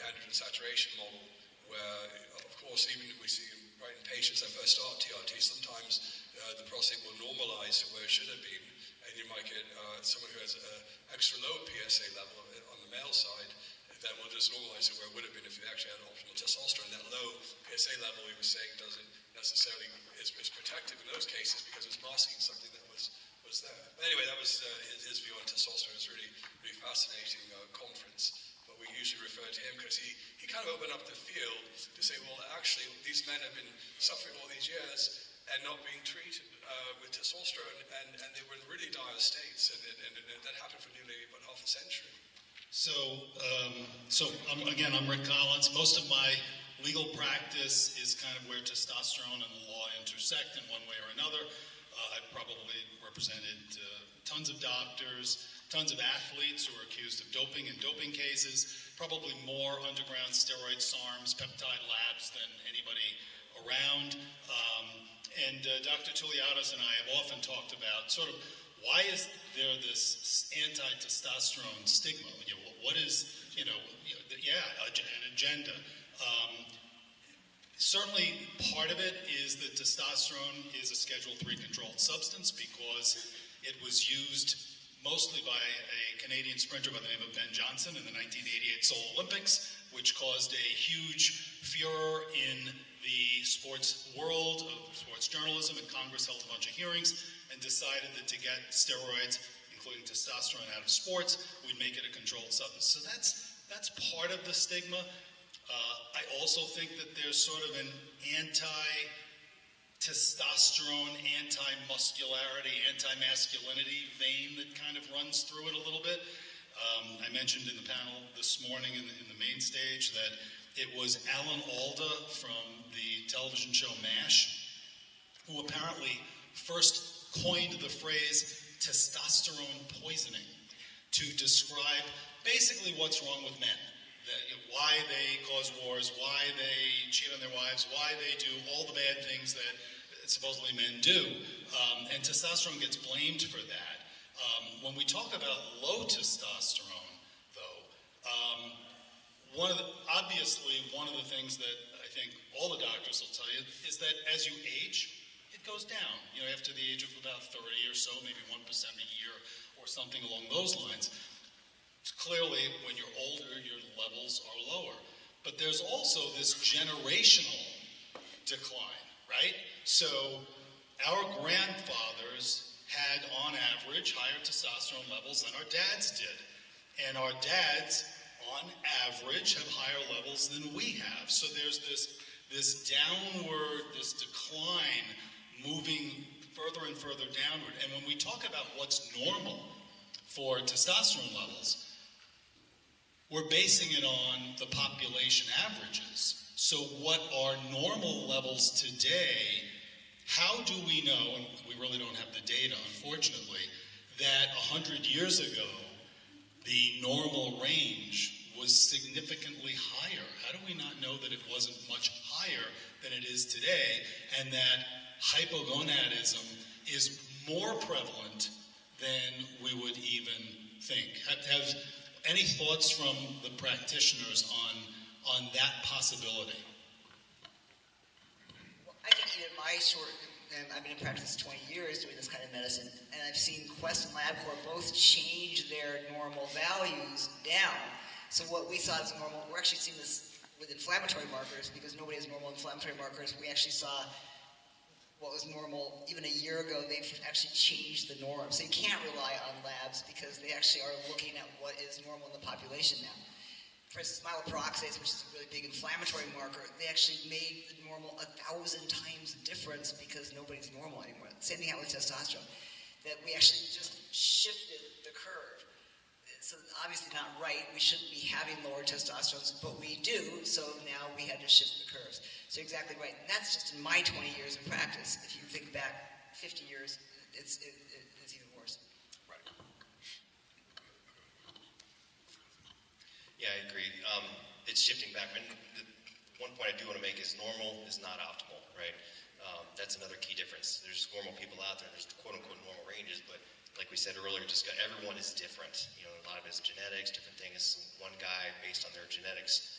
androgen saturation model, where, of course, even we see right in patients that first start TRT, sometimes the prostate will normalize to where it should have been, and you might get someone who has an extra low PSA level on the male side that will just normalize to where it would have been if they actually had optimal testosterone. That low PSA level, he was saying, doesn't necessarily is protective in those cases because it's masking something that was there. But anyway, that was his view on testosterone. It's really fascinating conference. But we usually refer to him because he kind of opened up the field to say, well, actually, these men have been suffering all these years and not being treated with testosterone, and they were in really dire states, and that happened for nearly about half a century. So I'm Rick Collins. Most of my legal practice is kind of where testosterone and the law intersect in one way or another. I've probably represented tons of doctors, tons of athletes who are accused of doping in doping cases, probably more underground steroid SARMs, peptide labs than anybody around. Dr. Touliatos and I have often talked about sort of why is there this anti-testosterone stigma? What is, an agenda. Certainly part of it is that testosterone is a Schedule III controlled substance because it was used mostly by a Canadian sprinter by the name of Ben Johnson in the 1988 Seoul Olympics, which caused a huge furor in the sports world of sports journalism, and Congress held a bunch of hearings and decided that to get steroids, including testosterone, out of sports, we'd make it a controlled substance. So that's part of the stigma. I also think that there's sort of an anti-testosterone, anti-muscularity, anti-masculinity vein that kind of runs through it a little bit. I mentioned in the panel this morning in the main stage that it was Alan Alda from the television show MASH who apparently first coined the phrase testosterone poisoning to describe basically what's wrong with men. Why they cause wars, why they cheat on their wives, why they do all the bad things that supposedly men do. And testosterone gets blamed for that. When we talk about low testosterone, though, one of the things that I think all the doctors will tell you is that as you age, it goes down. After the age of about 30 or so, maybe 1% a year or something along those lines. Clearly, when you're older, your levels are lower. But there's also this generational decline, right? So our grandfathers had, on average, higher testosterone levels than our dads did. And our dads, on average, have higher levels than we have. So there's this downward, this decline moving further and further downward. And when we talk about what's normal for testosterone levels, we're basing it on the population averages. So what are normal levels today? How do we know, and we really don't have the data, unfortunately, that 100 years ago, the normal range was significantly higher? How do we not know that it wasn't much higher than it is today, and that hypogonadism is more prevalent than we would even think? Have any thoughts from the practitioners on that possibility? Well, I think in my short, and I've been in practice 20 years doing this kind of medicine, and I've seen Quest and LabCorp both change their normal values down. So what we saw as normal, we're actually seeing this with inflammatory markers, because nobody has normal inflammatory markers. We actually saw what was normal even a year ago. They've actually changed the norm. So you can't rely on labs, because they actually are looking at what is normal in the population now. For instance, myeloperoxidase, which is a really big inflammatory marker, they actually made the normal 1,000 times difference, because nobody's normal anymore. Same thing happened with testosterone, that we actually just shifted the curve. So obviously not right. We shouldn't be having lower testosterone, but we do, so now we had to shift the curves. So you're exactly right. And that's just in my 20 years of practice. If you think back 50 years, it's even worse. Right. Yeah, I agree. It's shifting back. And the one point I do want to make is normal is not optimal, right? That's another key difference. There's normal people out there. There's quote-unquote normal ranges, but like we said earlier, everyone is different. You know, a lot of it is genetics, different things. One guy, based on their genetics,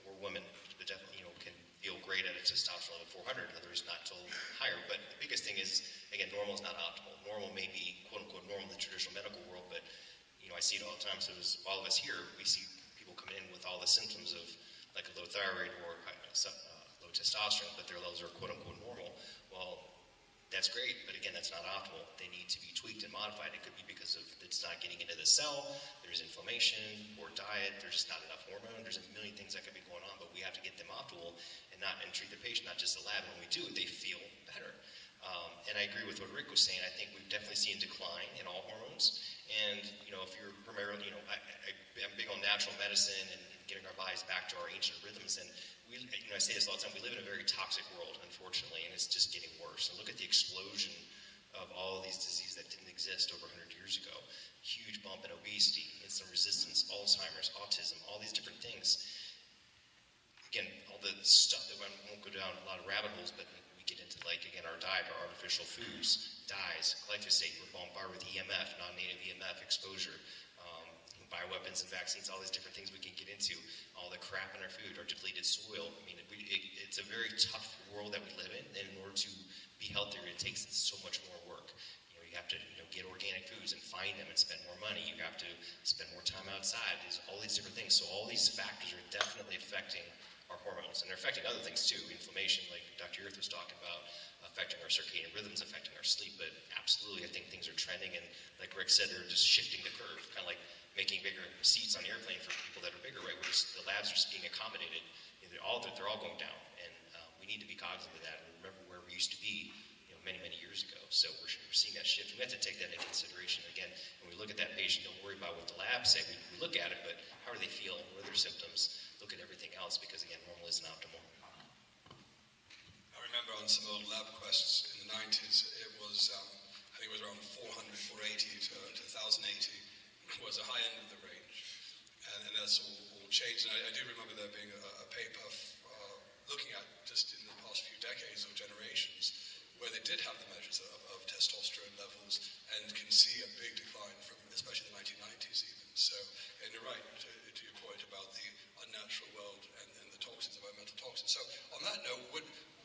or women, that definitely, can feel great at a testosterone level of 400, others not till higher. But the biggest thing is, again, normal is not optimal. Normal may be, quote-unquote, normal in the traditional medical world, but, I see it all the time. So as all of us here, we see people come in with all the symptoms of, like a low thyroid or low testosterone, but their levels are, quote-unquote, normal. Well, that's great, but again, that's not optimal. They need to be tweaked and modified. It could be because of it's not getting into the cell, there's inflammation, poor diet, there's just not enough hormone, there's a million things that could be going on, but we have to get them optimal and treat the patient, not just the lab. When we do, they feel better. And I agree with what Rick was saying. I think we've definitely seen a decline in all hormones. And, if you're primarily, I'm big on natural medicine and getting our bodies back to our ancient rhythms. And I say this all the time, we live in a very toxic world, unfortunately, and it's just getting worse. And look at the explosion of all of these diseases that didn't exist over 100 years ago. Huge bump in obesity, insulin resistance, Alzheimer's, autism, all these different things. Again, all the stuff that I won't go down a lot of rabbit holes, but we get into, our diet, our artificial foods, dyes, glyphosate, we're bombarded with EMF, non-native EMF exposure, bioweapons and vaccines, all these different things we can get into, all the crap in our food, our depleted soil. It's a very tough world that we live in, and in order to be healthier, it takes so much more work. You have to get organic foods and find them and spend more money. You have to spend more time outside. There's all these different things. So all these factors are definitely affecting our hormones, and they're affecting other things too. Inflammation, like Dr. Earth was talking about, affecting our circadian rhythms, affecting our sleep. But absolutely, I think things are trending, and like Rick said, they're just shifting the curve, kind of like making bigger seats on the airplane for people that are bigger, right? The labs are just being accommodated. They're all going down, and we need to be cognizant of that and remember where we used to be, many, many years ago. So we're seeing that shift. We have to take that into consideration. Again, when we look at that patient, don't worry about what the labs say. We look at it, but how do they feel? What are their symptoms? Look at everything else, because again, normal isn't optimal. I remember on some old lab quests in the 90s, it was, I think it was around 400, 480 to 1080 was a high end of the range. And that's all changed. And I do remember there being a paper looking at just in the past few decades or generations where they did have the measures of testosterone levels and can see a big decline from especially the 1990s even. So, and you're right to your point about the unnatural world and the toxins, environmental toxins. So on that note,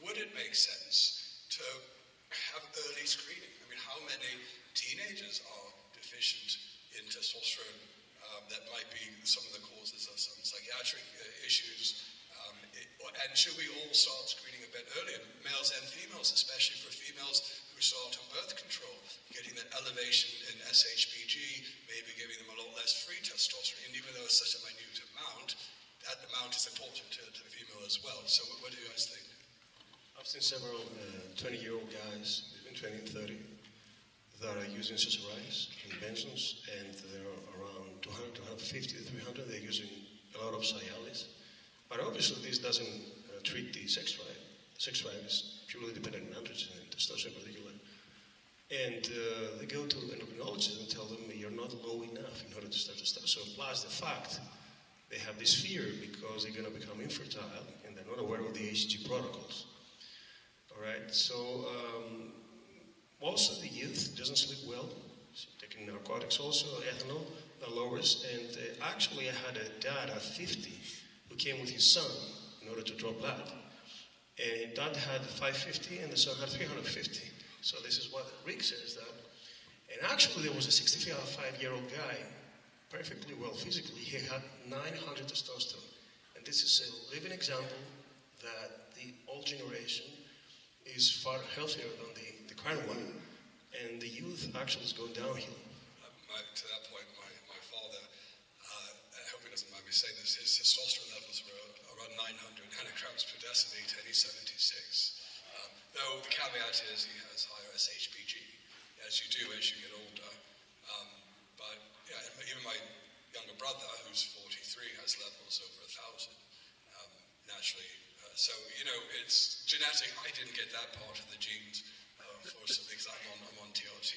would it make sense to have early screening? I mean, how many teenagers are deficient in testosterone that might be some of the causes of some psychiatric issues? And should we all start screening a bit earlier, males and females, especially for females who start on birth control, getting that elevation in SHBG, maybe giving them a lot less free testosterone, and even though it's such a minute amount, that amount is important to the female as well. So what do you guys think? I've seen several 20-year-old guys, between 20 and 30, that are using SSRIs and benzos, and they're around 200, 250, 300. They're using a lot of Cialis. But obviously this doesn't treat the sex drive. Sex drive is purely dependent on androgen and testosterone in particular. And they go to endocrinologists and tell them you're not low enough in order to start testosterone. Plus the fact they have this fear because they're going to become infertile and they're not aware of the HCG protocols. All right, so most of the youth doesn't sleep well. So taking narcotics also, ethanol, that lowers. And actually I had a dad at 50 who came with his son in order to draw blood. And Dad had 550 and the son had 350. So this is what Rick says that. And actually there was a 65-year-old guy, perfectly well physically. He had 900 testosterone. And this is a living example that the old generation is far healthier than the current one. And the youth actually is going downhill. To that point, my father, I hope he doesn't mind me saying this, his testosterone levels were around 900 nanograms per deciliter, and he's 76. Though the caveat is he has higher SHBG, as you do as you get older. But yeah, even my younger brother, who's 43, has levels over 1,000 naturally. So, you know, it's genetic. I didn't get that part of the genes for some things. I'm on TRT.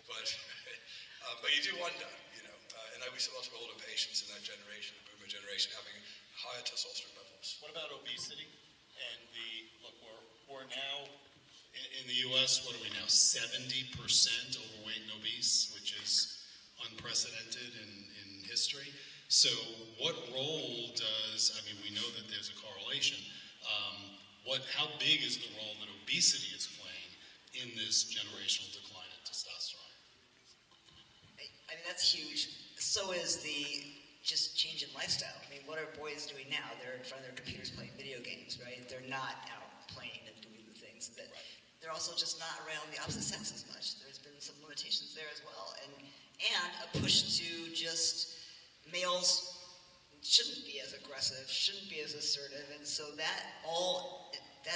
But you do wonder, you know, and we see a lot of older patients in that generation, the boomer generation, having higher testosterone levels. What about obesity? And we're now, in the U.S., what are we now, 70% overweight and obese, which is unprecedented in history. So what role does, I mean, we know that there's a correlation. How big is the role that obesity is playing in this generational decline in testosterone? I mean, that's huge. So is the just change in lifestyle. I mean, what are boys doing now? They're in front of their computers playing video games, right? They're not out playing and doing the things. They're also just not around the opposite sex as much. There's been some limitations there as well. And a push to just males shouldn't be as aggressive, shouldn't be as assertive. And so that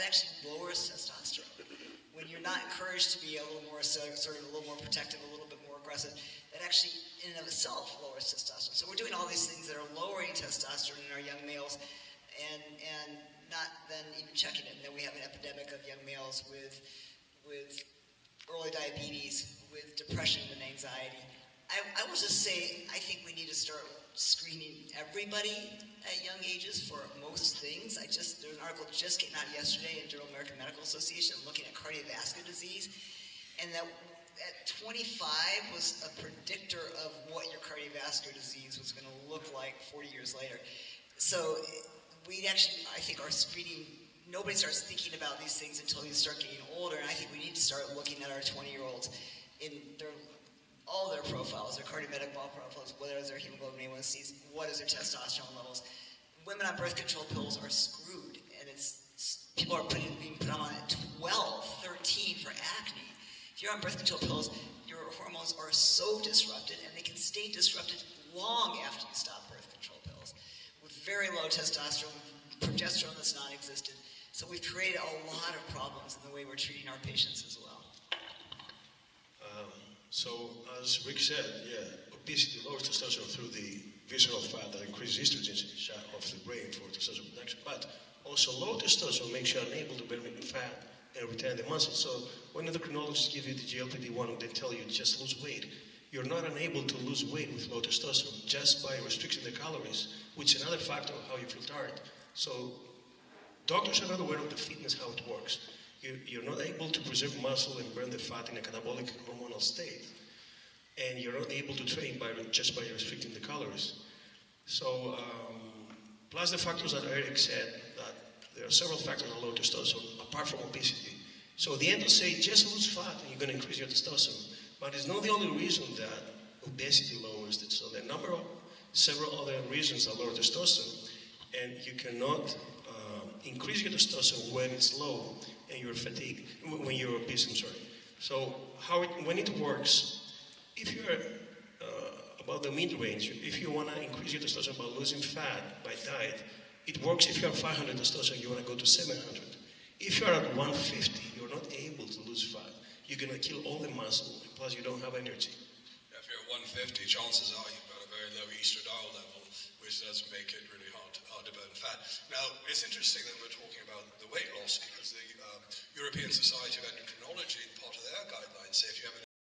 actually lowers testosterone. When you're not encouraged to be a little more assertive, a little more protective, a little bit more aggressive, that actually in and of itself lowers testosterone. So we're doing all these things that are lowering testosterone in our young males and not then even checking it. And then we have an epidemic of young males with early diabetes, with depression and anxiety. I will just say, I think we need to start screening everybody at young ages for most things. There's an article just came out yesterday in Journal of American Medical Association looking at cardiovascular disease, and that at 25 was a predictor of what your cardiovascular disease was going to look like 40 years later. So we actually, I think our screening, nobody starts thinking about these things until you start getting older, and I think we need to start looking at our 20-year-olds in all their profiles, their cardiometabolic profiles, whether it's their hemoglobin A1Cs, what is their testosterone levels. Women on birth control pills are screwed, and people are being put on at 12, 13 for acne. If you're on birth control pills, your hormones are so disrupted, and they can stay disrupted long after you stop birth control pills, with very low testosterone, progesterone that's non-existent. So we've created a lot of problems in the way we're treating our patients as well. So, as Rick said, obesity lowers testosterone through the visceral fat that increases estrogen shot of the brain for testosterone production. But also low testosterone makes you unable to burn fat and retain the muscle. So when endocrinologists give you the GLP-1, they tell you just lose weight. You're not unable to lose weight with low testosterone just by restricting the calories, which is another factor of how you feel tired. So doctors are not aware of the fitness, how it works. You're not able to preserve muscle and burn the fat in a catabolic hormonal state. And you're not able to train just by restricting the calories. So, plus the factors that Eric said, that there are several factors on low testosterone apart from obesity. So the end will say, just lose fat and you're going to increase your testosterone. But it's not the only reason that obesity lowers it. So there are a number of several other reasons that lower testosterone. And you cannot increase your testosterone when it's low and you're fatigued, when you're obese, I'm sorry. So when it works, if you're about the mid-range, if you want to increase your testosterone by losing fat, by diet, it works. If you have 500 testosterone, you want to go to 700. If you're at 150, you're not able to lose fat. You're going to kill all the muscle, plus you don't have energy. If you're at 150, chances are you've got a very low estradiol level, which does make it really hard to burn fat. Now, it's interesting that we're talking about the weight loss because the European Society of Endocrinology, part of their guidelines, say if you have an